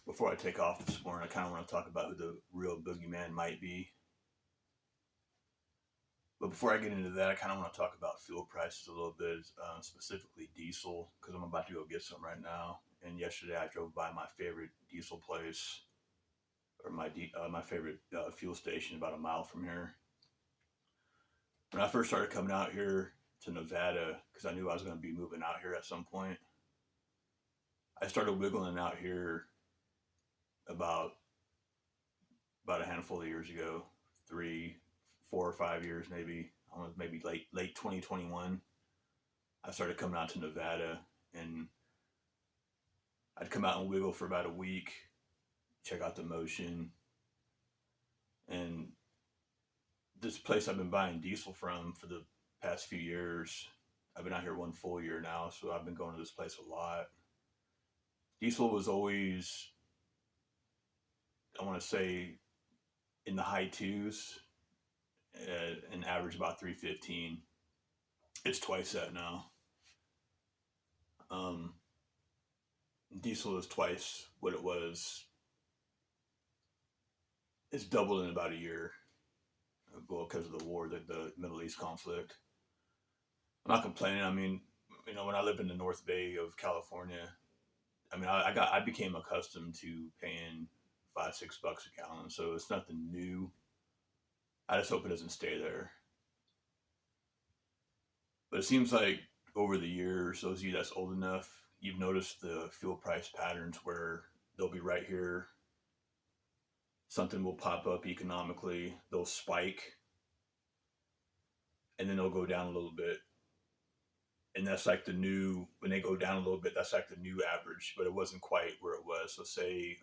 Before I take off this morning, I kind of want to talk about who the real boogeyman might be. But before I get into that, I kind of want to talk about fuel prices a little bit, specifically diesel, because I'm about to go get some right now. And yesterday I drove by my favorite diesel place, or my favorite fuel station, about a mile from here. When I first started coming out here to Nevada, because I knew I was going to be moving out here at some point, I started wiggling out here about about a handful of years ago, 3, 4, or 5 years maybe, almost maybe late 2021. I started coming out to Nevada, and I'd come out and wiggle for about a week, check out the motion, and this place I've been buying diesel from for the past few years. I've been out here one full year now, so I've been going to this place a lot. Diesel was always, I want to say, in the high twos, and average about 315. It's twice that now. Um, Diesel is twice what it was. It's doubled in about a year. Well, because of the war, the Middle East conflict. I'm not complaining. I mean, when I lived in the North Bay of California, I became accustomed to paying $5, $6 a gallon, so it's nothing new. I just hope it doesn't stay there. But it seems like over the years, those of you that's old enough, you've noticed the fuel price patterns where they'll be right here. Something will pop up economically, they'll spike, and then they'll go down a little bit. And that's like the new, when they go down a little bit, that's like the new average, but it wasn't quite where it was. So, say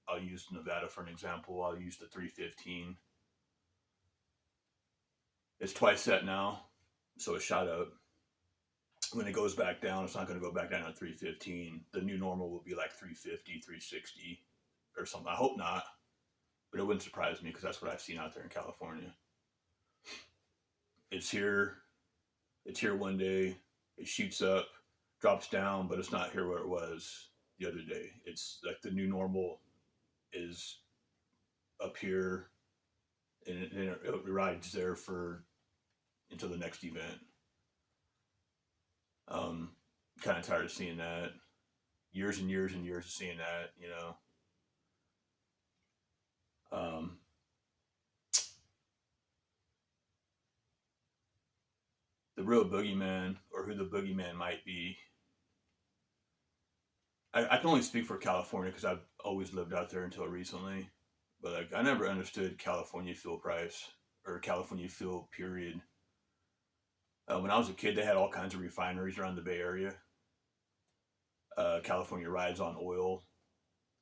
I'll use Nevada for an example, I'll use the 315. It's twice that now, so it shot up. When it goes back down, it's not going to go back down to 315. The new normal will be like 350, 360 or something. I hope not, but it wouldn't surprise me because that's what I've seen out there in California. It's here. It's here one day. It shoots up, drops down, but it's not here where it was the other day. It's like the new normal is up here, and it rides there for until the next event. Um, Kind of tired of seeing that. Years and years and years of seeing that. Um, the real boogeyman, or who the boogeyman might be. I can only speak for California because I've always lived out there until recently. But like, I never understood California fuel price or California fuel period. When I was a kid, they had all kinds of refineries around the Bay Area. California rides on oil.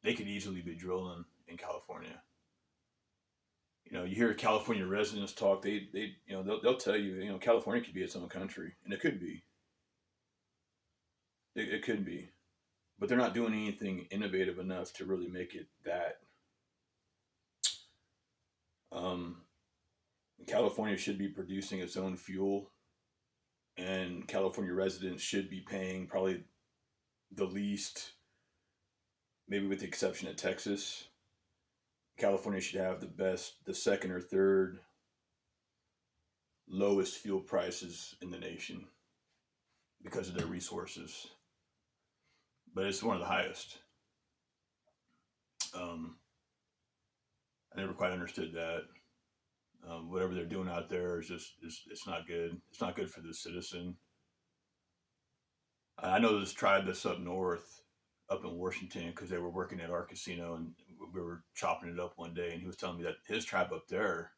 They could easily be drilling in California. You hear California residents talk. They'll tell you, California could be its own country, and it could be. It could be, but they're not doing anything innovative enough to really make it that. Um, California should be producing its own fuel, and California residents should be paying probably the least, maybe with the exception of Texas. California should have the second or third lowest fuel prices in the nation because of their resources, but it's one of the highest. Um, I never quite understood that. Whatever they're doing out there is just it's not good. It's not good for the citizen. I know this tribe that's up north, up in Washington, because they were working at our casino, and we were chopping it up one day, and he was telling me that his tribe up there,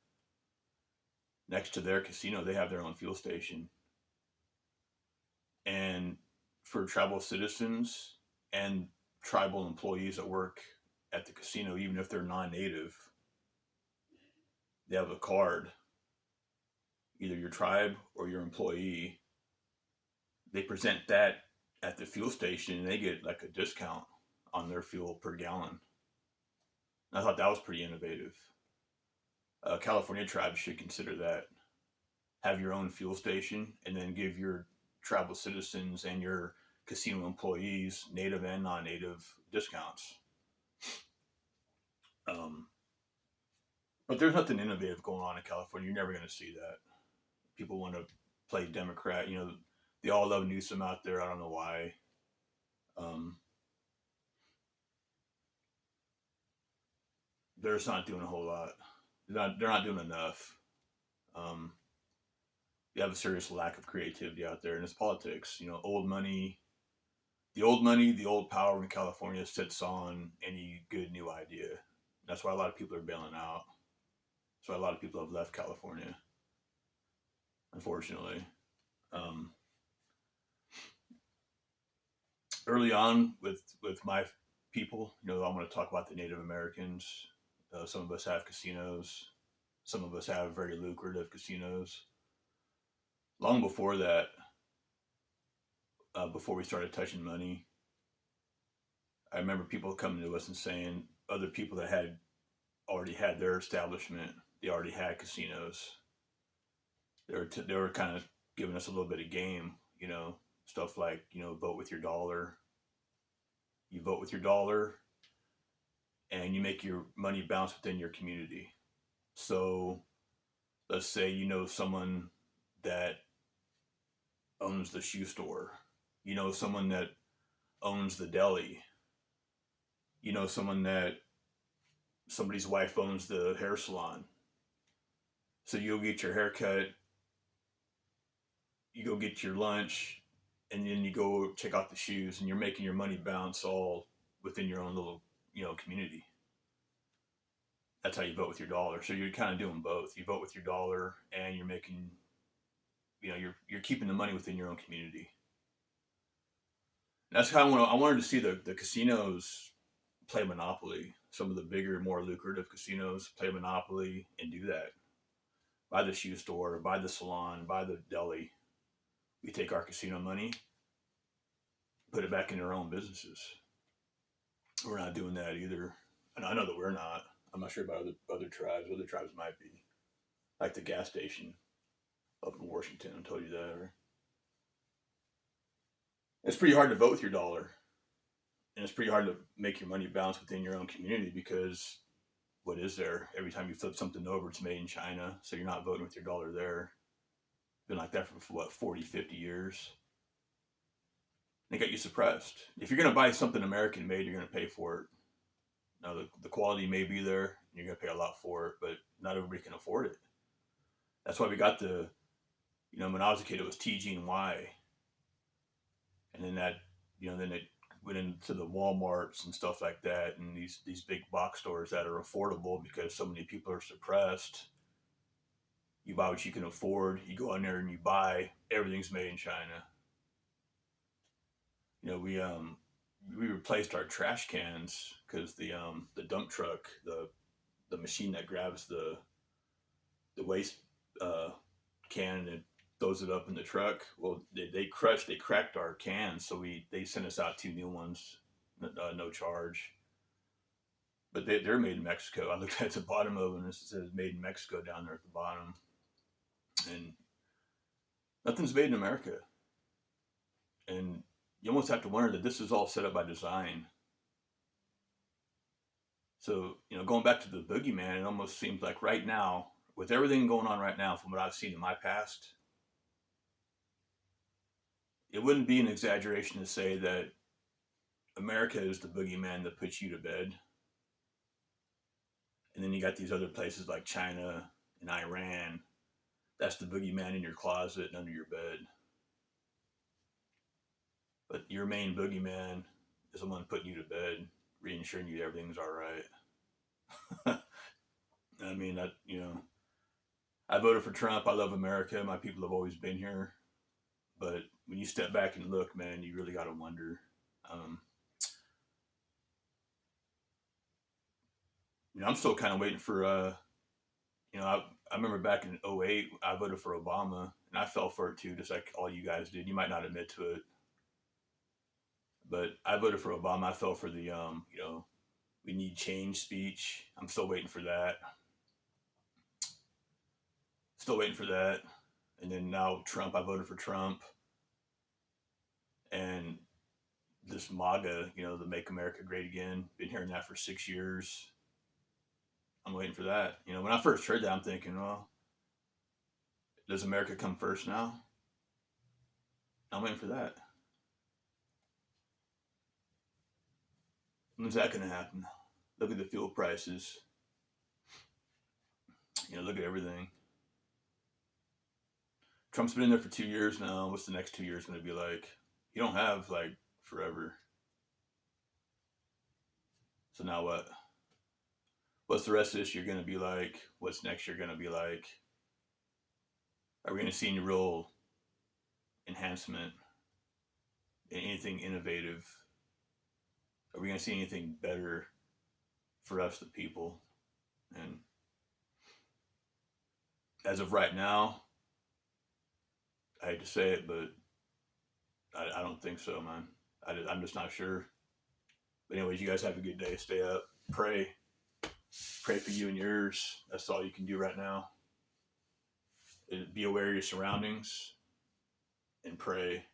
next to their casino, they have their own fuel station, and for tribal citizens and tribal employees that work at the casino, even if they're non-native, they have a card, either your tribe or your employee. They present that at the fuel station, and they get like a discount on their fuel per gallon. And I thought that was pretty innovative. California tribes should consider that. Have your own fuel station, and then give your tribal citizens and your casino employees, native and non-native, discounts. But there's nothing innovative going on in California. You're never going to see that. People want to play Democrat. They all love Newsom out there. I don't know why. Um, they're just not doing a whole lot. They're not doing enough. Um, you have a serious lack of creativity out there, and it's politics. Old money, the old power in California sits on any good new idea. That's why a lot of people are bailing out. That's why a lot of people have left California, unfortunately. Um, Early on with my people, I want to talk about the Native Americans. Some of us have casinos. Some of us have very lucrative casinos. Long before that, before we started touching money, I remember people coming to us and saying other people that had already had their establishment, they already had casinos. They were kind of giving us a little bit of game, stuff like vote with your dollar. You vote with your dollar, and you make your money bounce within your community. So let's say someone that owns the shoe store, someone that owns the deli, someone that somebody's wife owns the hair salon. So you'll get your haircut, you go get your lunch, and then you go check out the shoes, and you're making your money bounce all within your own little community. That's how you vote with your dollar. So you're kind of doing both. You vote with your dollar, and you're making you're keeping the money within your own community. That's how I wanted to see the casinos play Monopoly. Some of the bigger, more lucrative casinos play Monopoly and do that. Buy the shoe store, buy the salon, buy the deli. We take our casino money, put it back in their own businesses. We're not doing that either. And I know that we're not. I'm not sure about other tribes. Other tribes might be. Like the gas station up in Washington. I told you that. Right? It's pretty hard to vote with your dollar. And it's pretty hard to make your money bounce within your own community because what is there? Every time you flip something over, it's made in China. So you're not voting with your dollar there. Been like that for what, 40, 50 years? They got you suppressed. If you're going to buy something American made, you're going to pay for it. Now, the quality may be there, and you're going to pay a lot for it, but not everybody can afford it. That's why we got when I was a kid, it was TG and Y. And then then it went into the Walmarts and stuff like that, and these big box stores that are affordable because so many people are suppressed. You buy what you can afford. You go in there and you buy. Everything's made in China. We replaced our trash cans because the dump truck, the machine that grabs the waste can and throws it up in the truck. Well, they cracked our cans, so they sent us out 2 new ones, no charge. But they're made in Mexico. I looked at the bottom of them and it says made in Mexico down there at the bottom, and nothing's made in America. And you almost have to wonder that this is all set up by design. So going back to the boogeyman, it almost seems like right now, with everything going on right now, from what I've seen in my past, it wouldn't be an exaggeration to say that America is the boogeyman that puts you to bed. And then you got these other places like China and Iran. That's the boogeyman in your closet and under your bed. But your main boogeyman is the one putting you to bed, reassuring you everything's all right. I mean, I voted for Trump. I love America. My people have always been here. But when you step back and look, man, you really got to wonder. Um, I'm still kind of waiting for, I remember back in '08, I voted for Obama, and I fell for it too, just like all you guys did. You might not admit to it, but I voted for Obama. I fell for the, we need change speech. I'm still waiting for that. Still waiting for that. And then now Trump, I voted for Trump. And this MAGA, the Make America Great Again, been hearing that for 6 years. I'm waiting for that. You know, when I first heard that, I'm thinking, well, does America come first now? I'm waiting for that. When's that going to happen? Look at the fuel prices. You know, look at everything. Trump's been in there for 2 years now. What's the next 2 years going to be like? You don't have like forever. So now what? What's the rest of this year going to be like? What's next year going to be like? Are we going to see any real enhancement in anything innovative? Are we going to see anything better for us, the people? And as of right now, I hate to say it, but I don't think so, man. I'm just not sure. But anyways, you guys have a good day. Stay up. Pray. Pray for you and yours. That's all you can do right now. Be aware of your surroundings and pray